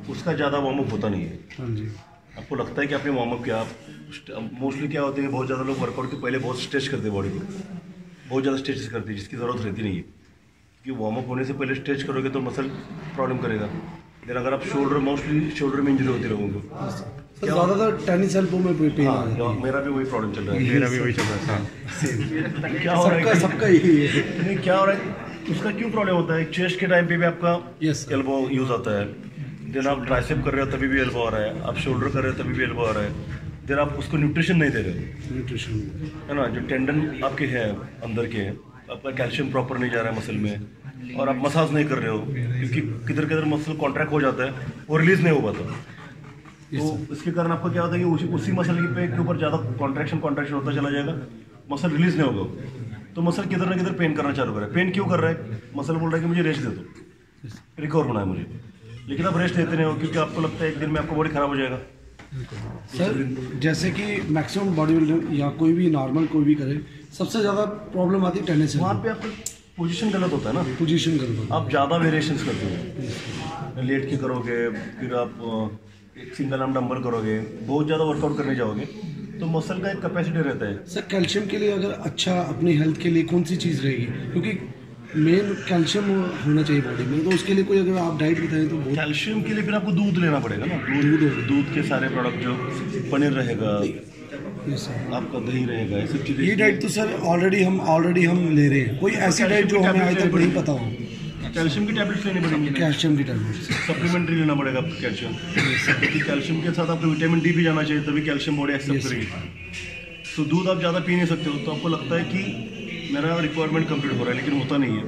उसका ज़्यादा वार्म अप होता नहीं है। हाँ जी। आपको लगता है कि आपने वार्म अप किया, आप मोस्टली क्या होते हैं, बहुत ज़्यादा लोग वर्कआउट के पहले बहुत स्ट्रेच करते हैं बॉडी को, बहुत ज़्यादा स्ट्रेच करते हैं जिसकी ज़रूरत रहती नहीं है। कि वार्म अप होने से पहले स्ट्रेच करोगे तो मसल प्रॉब्लम करेगा। लेकिन अगर आप शोल्डर, मोस्टली शोल्डर में इंजरी होती है लोगों को। सर ज़्यादातर टेनिस एल्बो में पेन आ जाता है। मेरा भी वही प्रॉब्लम चल रहा है, मेरा भी वही चल रहा है। क्या हो रहा है, सबका यही है। नहीं, क्या हो रहा है, उसका क्यों प्रॉब्लम होता है? चेस्ट के टाइम पे भी आपका एल्बो यूज आता है, देन आप ट्राइसेप कर रहे हो तभी भी एल्बो आ रहा है, आप शोल्डर कर रहे हो तभी भी एल्बो आ रहा है। देन आप उसको न्यूट्रिशन नहीं दे रहे हो, न्यूट्रिशन है ना, जो टेंडन आपके हैं अंदर के, आपका कैल्शियम प्रॉपर नहीं जा रहा है मसल में, और आप मसाज नहीं कर रहे हो, क्योंकि किधर किधर मसल कॉन्ट्रैक्ट हो जाता है और रिलीज नहीं हो पाता। तो इसके कारण आपको क्या होता है कि उसी मसल के ऊपर ज़्यादा कॉन्ट्रैक्शन होता चला जाएगा, मसल रिलीज नहीं होगा, तो मसल किधर ना किधर पेन करना चालू करे। पेन क्यों कर रहा है? मसल बोल रहा है कि मुझे रेस्ट दे दो, रिकवर होना है मुझे, लेकिन आप रेस्ट देते नहीं हो, क्योंकि आपको लगता है एक दिन में आपका बॉडी खराब हो जाएगा। सर जैसे कि मैक्सिमम बॉडी बिल्डर या कोई भी नॉर्मल कोई भी करे, सबसे ज़्यादा प्रॉब्लम आती है टेनिस। वहाँ पे आपका पोजीशन गलत होता है ना, पोजीशन गलत होता है, आप ज़्यादा वेरिएशंस करते हो, लेट के करोगे, फिर आप एक सिंगल आर्म डंबल करोगे, बहुत ज़्यादा वर्कआउट करने जाओगे, तो मसल का एक कैपेसिटी रहता है। सर कैल्शियम के लिए अगर अच्छा अपनी हेल्थ के लिए कौन सी चीज़ रहेगी, क्योंकि मेन कैल्शियम होना चाहिए बॉडी में, तो उसके लिए कोई अगर आप डाइट बताएं तो बहुत। कैल्शियम के लिए फिर आपको दूध लेना पड़ेगा ना, दूध के सारे प्रोडक्ट, जो पनीर रहेगा, आपका दही रहेगा, ये सब चीज़ें। ये डाइट तो सर ऑलरेडी हम ले रहे हैं, कोई ऐसी डाइट जो हमें आज तक नहीं पता हो। कैल्शियम की टैबलेट्स लेनी पड़ेंगी, कैल्शियम की टैबलेट्स सप्लीमेंट्री लेना पड़ेगा आपको कैल्शियम, क्योंकि कैल्शियम के साथ आपको विटामिन डी भी जाना चाहिए, तभी कैल्शियम बॉडी एक्सेप्ट करेगी। तो दूध आप ज़्यादा पी नहीं सकते हो, तो आपको लगता है कि मेरा रिक्वायरमेंट कंप्लीट हो रहा है, लेकिन होता नहीं है।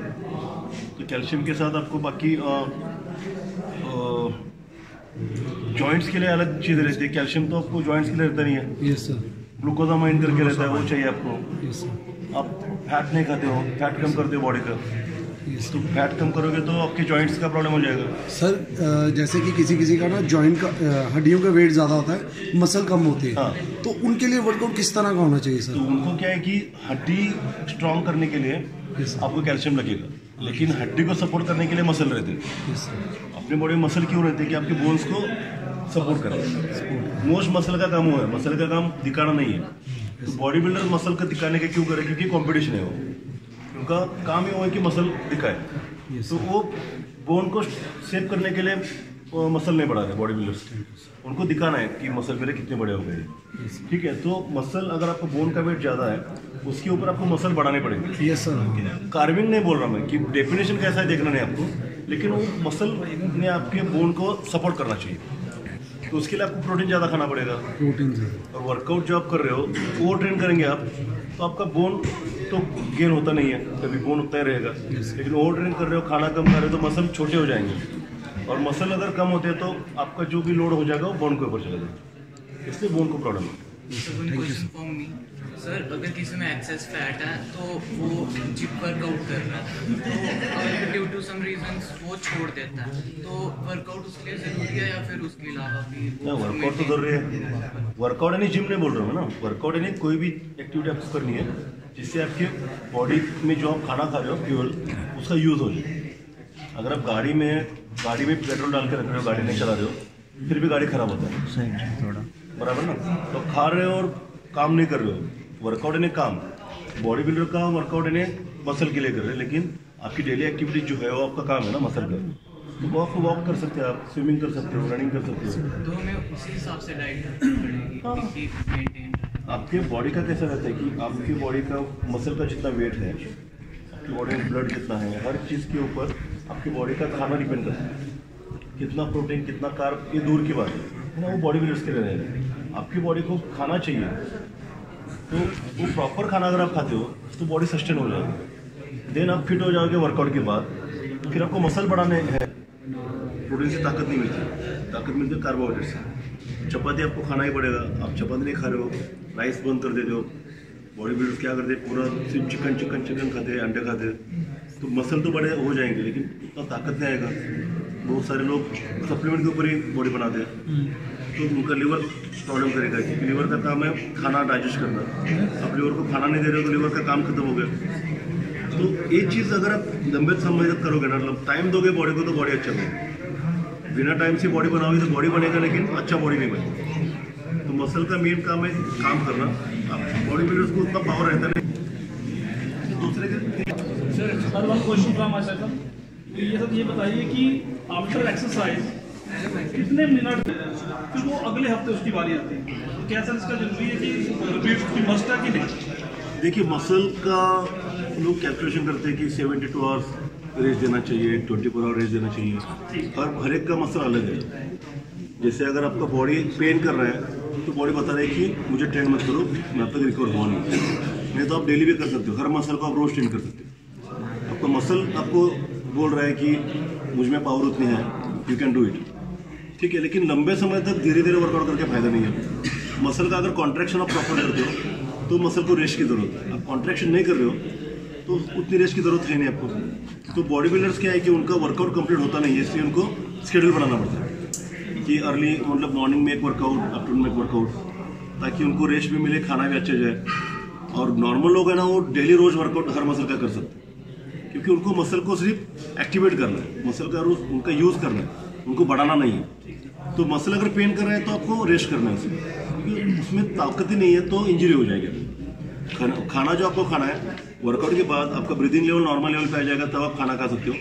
तो कैल्शियम के साथ आपको बाकी जॉइंट्स के लिए अलग चीज़ रहती है। कैल्शियम तो आपको जॉइंट्स के लिए रहता नहीं है। Yes sir. ग्लूकोजामाइन करके रहता है, वो चाहिए आपको। Yes sir. आप फैट नहीं खाते हो, फैट कम करते हो बॉडी का, तो फैट कम करोगे तो आपके जॉइंट्स का प्रॉब्लम हो जाएगा। सर जैसे कि किसी का ना जॉइंट का हड्डियों का वेट ज़्यादा होता है, मसल कम होती है, हाँ। तो उनके लिए वर्कआउट किस तरह का होना चाहिए सर? तो उनको क्या है कि हड्डी स्ट्रॉन्ग करने के लिए Yes, आपको कैल्शियम लगेगा, लेकिन हड्डी को सपोर्ट करने के लिए मसल रहते हैं। Yes sir. अपनी बॉडी में मसल क्यों रहते हैं कि आपके बोन्स को सपोर्ट करें। मोस्ट मसल का काम हुआ है, मसल का काम दिखाना नहीं है। तो बॉडी बिल्डर मसल का दिखाने के क्यों करे, क्योंकि कंपटीशन है, वो उनका काम ही वो है कि मसल दिखाए। तो वो बोन को सेव करने के लिए मसल नहीं बढ़ा रहे बॉडी बिल्डर्स, उनको दिखाना है कि मसल मेरे कितने बड़े हो गए। ठीक है, तो मसल अगर आपको बोन का वेट ज़्यादा है, उसके ऊपर आपको मसल बढ़ाने पड़ेंगे। Yes sir. कार्विंग नहीं बोल रहा मैं कि डेफिनेशन कैसा है देखना नहीं आपको, लेकिन वो मसल ने आपके बोन को सपोर्ट करना चाहिए। तो उसके लिए आपको प्रोटीन ज़्यादा खाना पड़ेगा। Protein sir. और वर्कआउट जो आप कर रहे हो वो ट्रेन करेंगे आप, तो आपका बोन तो गेन होता नहीं है, कभी बोन उतना ही रहेगा। लेकिन ओवर ट्रेन कर रहे हो, खाना कम खा रहे हो, तो मसल छोटे हो जाएंगे, और मसल अगर कम होते हैं तो आपका जो भी लोड हो जाएगा वो बोन के ऊपर चला जाएगा, इसलिए बोन को प्रॉब्लम है। क्वेश्चन फॉर मी सर, अगर किसी में एक्सेस फैट है तो वो जिम वर्कआउट कर रहा है, तो अगर ड्यू टू सम रीजंस वो छोड़ देता है, तो वर्कआउट उसके लिए जरूरी है या फिर उसके अलावा भी? वर्कआउट तो जरूरी है। वर्कआउट यानी जिम नहीं बोल रहा हूँ मैं ना, वर्कआउट यानी कोई भी एक्टिविटी आपको करनी है जिससे आपके बॉडी में जो आप खाना खा रहे हो फ्यूल, उसका यूज़ हो जाए। अगर आप गाड़ी में पेट्रोल डाल के रख रहे हो, गाड़ी नहीं चला रहे हो, फिर भी गाड़ी खराब होता है, बराबर ना। तो खा रहे हो और काम नहीं कर रहे हो, वर्कआउट यानी काम। बॉडी बिल्डर का वर्कआउट यानी मसल के लिए कर रहे हैं, लेकिन आपकी डेली एक्टिविटी जो है वो आपका काम है ना मसल का। तो वॉक कर सकते हो आप, स्विमिंग कर सकते हो, रनिंग कर सकते हो। तो हमें उसी हिसाब से डाइट करनी पड़ेगी कि मेंटेन। आपके बॉडी का कैसा रहता है कि आपकी बॉडी का मसल का जितना वेट है, आपकी बॉडी में ब्लड कितना है, हर चीज़ के ऊपर आपकी बॉडी का खाना डिपेंड करता है। कितना प्रोटीन, कितना कार्ब, ये दूर की बात है ना, वो बॉडी बिल्डर्स के लिए रहेगा। आपकी बॉडी को खाना चाहिए, तो वो प्रॉपर खाना अगर आप खाते हो तो बॉडी सस्टेन हो जाएगी। देन आप फिट हो जाओगे वर्कआउट के बाद, फिर आपको मसल बढ़ाने हैं। प्रोटीन से ताकत नहीं मिलती, ताकत मिलती है कार्बोहाइड्रेट से। चपाती आपको खाना ही पड़ेगा, आप चपाती नहीं खा रहे हो, राइस बंद कर देते हो। बॉडी बिल्डर्स क्या करते हैं, पूरा सिर्फ चिकन खाते हैं, अंडे खाते हैं, तो मसल तो बड़े हो जाएंगे लेकिन उतना ताकत नहीं आएगा। बहुत सारे लोग सप्लीमेंट के ऊपर ही बॉडी बनाते हैं, तो उनका लिवर प्रॉब्लम करेगा, क्योंकि लिवर का काम है खाना डाइजेस्ट करना। आप लिवर को खाना नहीं दे रहे हो तो लिवर का काम खत्म हो गया। तो एक चीज़ अगर आप लंबे समय तक करोगे ना, मतलब टाइम दोगे बॉडी को, तो बॉडी अच्छा बनेगा। बिना टाइम से बॉडी बनाओगे तो बॉडी बनेगा, लेकिन अच्छा बॉडी नहीं बनेगा। तो मसल का मेन काम है काम करना। आप बॉडी बिल्डर्स को उतना पावर रहता नहीं दूसरे के। Sir one question from my side, तो ये सब ये बताइए कि आफ्टर एक्सरसाइज कितने मिनट फिर वो अगले हफ्ते उसकी बारी आती है, तो क्या सर इसका जरूरी है कि रिपीट उसकी मस्ट है कि नहीं? देखिए, मसल का लोग कैलकुलेशन करते हैं कि 72 आवर्स रेस्ट देना चाहिए, 24 आवर रेस्ट देना चाहिए। हर एक का मसल अलग है। जैसे अगर आपका बॉडी पेन कर रहा है तो बॉडी बता रही है कि मुझे ट्रेन मत करो, मैं अब तक रिकवर हुआ नहीं तो आप डेली भी कर सकते हो। हर मसल को आप रोज ट्रेन कर सकते हो। आपका मसल आपको बोल रहा है कि मुझ में पावर उतनी है, यू कैन डू इट, ठीक है। लेकिन लंबे समय तक धीरे धीरे वर्कआउट करके फायदा नहीं है। मसल का अगर कॉन्ट्रैक्शन आप प्रॉपर करते हो तो मसल को रेस्ट की जरूरत है। आप कॉन्ट्रैक्शन नहीं कर रहे हो तो उतनी रेस्ट की जरूरत है नहीं आपको। तो बॉडी बिल्डर्स क्या है कि उनका वर्कआउट कंप्लीट होता नहीं है, इसलिए उनको शेड्यूल बनाना पड़ता है कि अर्ली मतलब मॉर्निंग में एक वर्कआउट, आफ्टरनून में एक वर्कआउट, ताकि उनको रेस्ट भी मिले, खाना भी अच्छा जाए। और नॉर्मल लोग है ना, वो डेली रोज वर्कआउट हर मसल का कर सकते हैं, क्योंकि उनको मसल को सिर्फ एक्टिवेट करना है, मसल का रोज उनका यूज़ करना है, उनको बढ़ाना नहीं है। तो मसल अगर पेन कर रहे हैं तो आपको रेस्ट करना है उसमें, क्योंकि उसमें ताकत ही नहीं है तो इंजरी हो जाएगी। खाना जो आपको खाना है वर्कआउट के बाद, आपका ब्रीदिंग लेवल नॉर्मल लेवल पे आ जाएगा, तब आप खाना खा सकते हो,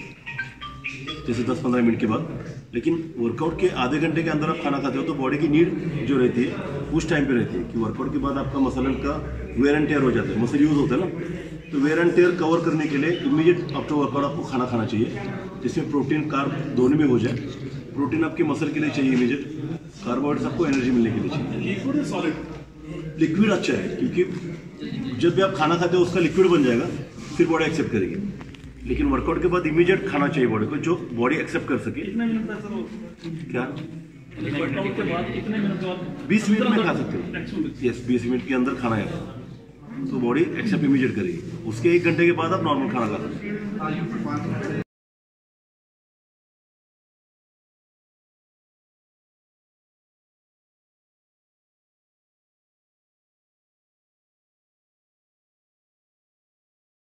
जैसे 10-15 मिनट के बाद। लेकिन वर्कआउट के आधे घंटे के अंदर आप खाना खाते हो तो बॉडी की नीड जो रहती है उस टाइम पे रहती है कि वर्कआउट के बाद आपका मसल का वेयर एंड टेयर हो जाता है, मसल यूज़ होता है ना। तो वेयर एंड टेयर कवर करने के लिए इमीडिएट आफ्टर वर्कआउट आपको खाना खाना चाहिए, जिसमें प्रोटीन कार्ब दोनों में हो जाए। प्रोटीन आपके मसल के लिए चाहिए इमीडिएट, कार्बोहाइड्रेट्स आपको एनर्जी मिलने के लिए चाहिए। लिक्विड या सॉलिड? लिक्विड अच्छा है, क्योंकि जब भी आप खाना खाते हो उसका लिक्विड बन जाएगा, फिर बॉडी एक्सेप्ट करेगी। लेकिन वर्कआउट के बाद इमीडिएट खाना चाहिए बॉडी को, जो बॉडी एक्सेप्ट कर सके। कितने मिनट तक सर क्या वर्कआउट के बाद कितने मिनट के बाद 20 मिनट में खा सकते हो। यस, 20 मिनट के अंदर खाना है तो बॉडी एक्सेप्ट इमीडिएट करेगी। उसके 1 घंटे के बाद आप नॉर्मल खाना खा सकते हो।